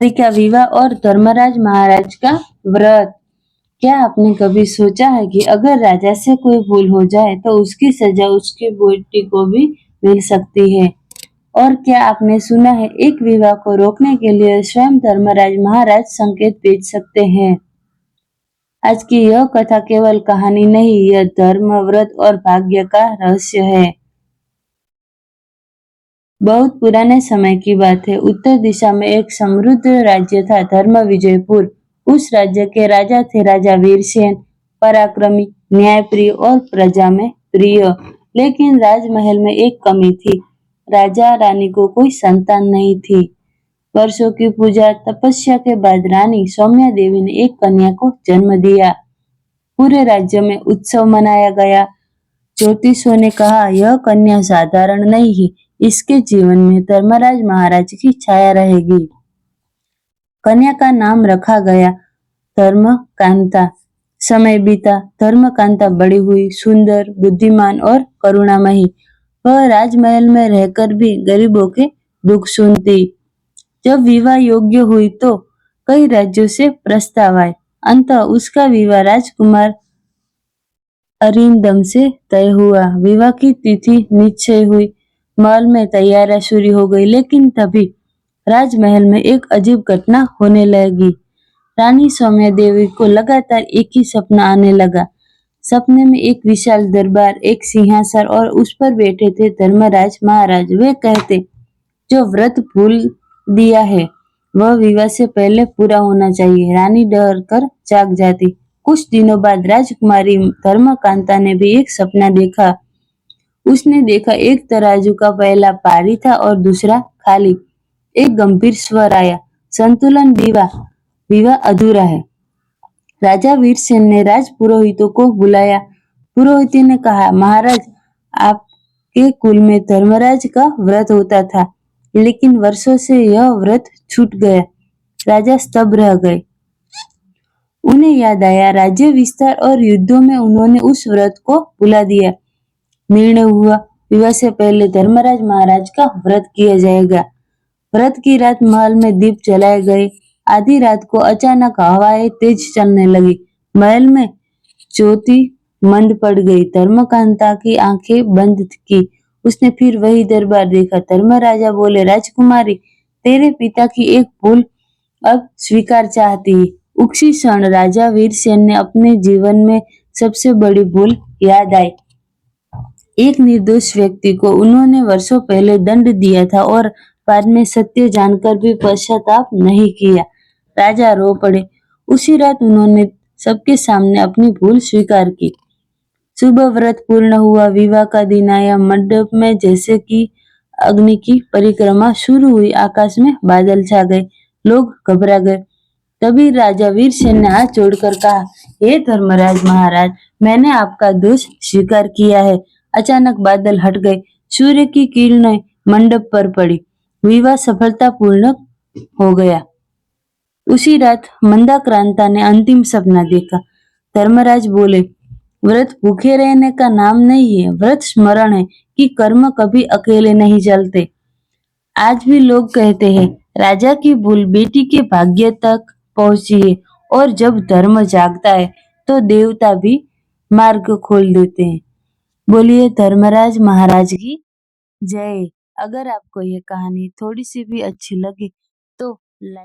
का विवाह और धर्मराज महाराज का व्रत। क्या आपने कभी सोचा है कि अगर राजा से कोई भूल हो जाए तो उसकी सजा उसकी बेटी को भी मिल सकती है? और क्या आपने सुना है एक विवाह को रोकने के लिए स्वयं धर्मराज महाराज संकेत भेज सकते हैं? आज की यह कथा केवल कहानी नहीं, यह धर्म, व्रत और भाग्य का रहस्य है। बहुत पुराने समय की बात है। उत्तर दिशा में एक समृद्ध राज्य था, धर्म विजयपुर। उस राज्य के राजा थे राजा वीरसेन, पराक्रमी, न्यायप्रिय और प्रजा में प्रिय। लेकिन राजमहल में एक कमी थी। राजा रानी को कोई संतान नहीं थी। वर्षों की पूजा तपस्या के बाद रानी सौम्या देवी ने एक कन्या को जन्म दिया। पूरे राज्य में उत्सव मनाया गया। ज्योतिषों ने कहा यह कन्या साधारण नहीं है, इसके जीवन में धर्मराज महाराज की छाया रहेगी। कन्या का नाम रखा गया धर्मकांता। समय बीता, धर्मकांता बड़ी हुई, सुंदर, बुद्धिमान और करुणामयी। वह राजमहल में रहकर भी गरीबों के दुख सुनती। जब विवाह योग्य हुई तो कई राज्यों से प्रस्ताव आए। अंततः उसका विवाह राजकुमार अरिंदम से तय हुआ। विवाह की तिथि निश्चय हुई। महल में तैयारियां शुरू हो गई, लेकिन तभी राजमहल में एक अजीब घटना होने लगी। रानी सौम्या देवी को लगातार एक ही सपना आने लगा। सपने में एक विशाल दरबार, एक सिंहासन और उस पर बैठे थे धर्मराज महाराज। वे कहते, जो व्रत भूल दिया है वह विवाह से पहले पूरा होना चाहिए। रानी डर कर जाग जाती। कुछ दिनों बाद राजकुमारी धर्मकांता ने भी एक सपना देखा। उसने देखा एक तराजू का पहला पारी था और दूसरा खाली। एक गंभीर स्वर आया, संतुलन विवाह अधूरा है। राजा वीरसेन ने राजपुरोहितों को बुलाया। पुरोहित ने कहा, महाराज, आपके कुल में धर्मराज का व्रत होता था, लेकिन वर्षों से यह व्रत छूट गया। राजा स्तब्ध रह गए। उन्हें याद आया राज्य विस्तार और युद्धों में उन्होंने उस व्रत को भुला दिया। निर्णय हुआ, विवाह से पहले धर्मराज महाराज का व्रत किया जाएगा। व्रत की रात महल में दीप जलाए गए। आधी रात को अचानक हवाएं तेज चलने लगी। महल में ज्योति मंद पड़ गई। धर्मकांता की आंखें बंद की। उसने फिर वही दरबार देखा। धर्मराजा बोले, राजकुमारी, तेरे पिता की एक भूल अब स्वीकार चाहती है। उसी क्षण राजा वीरसेन ने अपने जीवन में सबसे बड़ी भूल याद आई। एक निर्दोष व्यक्ति को उन्होंने वर्षों पहले दंड दिया था और बाद में सत्य जानकर भी पश्चाताप नहीं किया। राजा रो पड़े। उसी रात उन्होंने सबके सामने अपनी भूल स्वीकार की। सुबह व्रत पूर्ण हुआ। विवाह का दिन आया। मंडप में जैसे कि अग्नि की परिक्रमा शुरू हुई। आकाश में बादल छा गए। लोग घबरा गए। तभी राजा वीरसेन ने हाथ जोड़कर कहा, हे धर्मराज महाराज, मैंने आपका दोष स्वीकार किया है। अचानक बादल हट गए। सूर्य की किरणें मंडप पर पड़ी। विवाह सफलतापूर्ण हो गया। उसी रात मंदाक्रांता ने अंतिम सपना देखा। धर्मराज बोले, व्रत भूखे रहने का नाम नहीं है, व्रत स्मरण है कि कर्म कभी अकेले नहीं चलते। आज भी लोग कहते हैं, राजा की भूल बेटी के भाग्य तक पहुंची है, और जब धर्म जागता है तो देवता भी मार्ग खोल देते हैं। बोलिए धर्मराज महाराज की जय। अगर आपको यह कहानी थोड़ी सी भी अच्छी लगी तो लाइक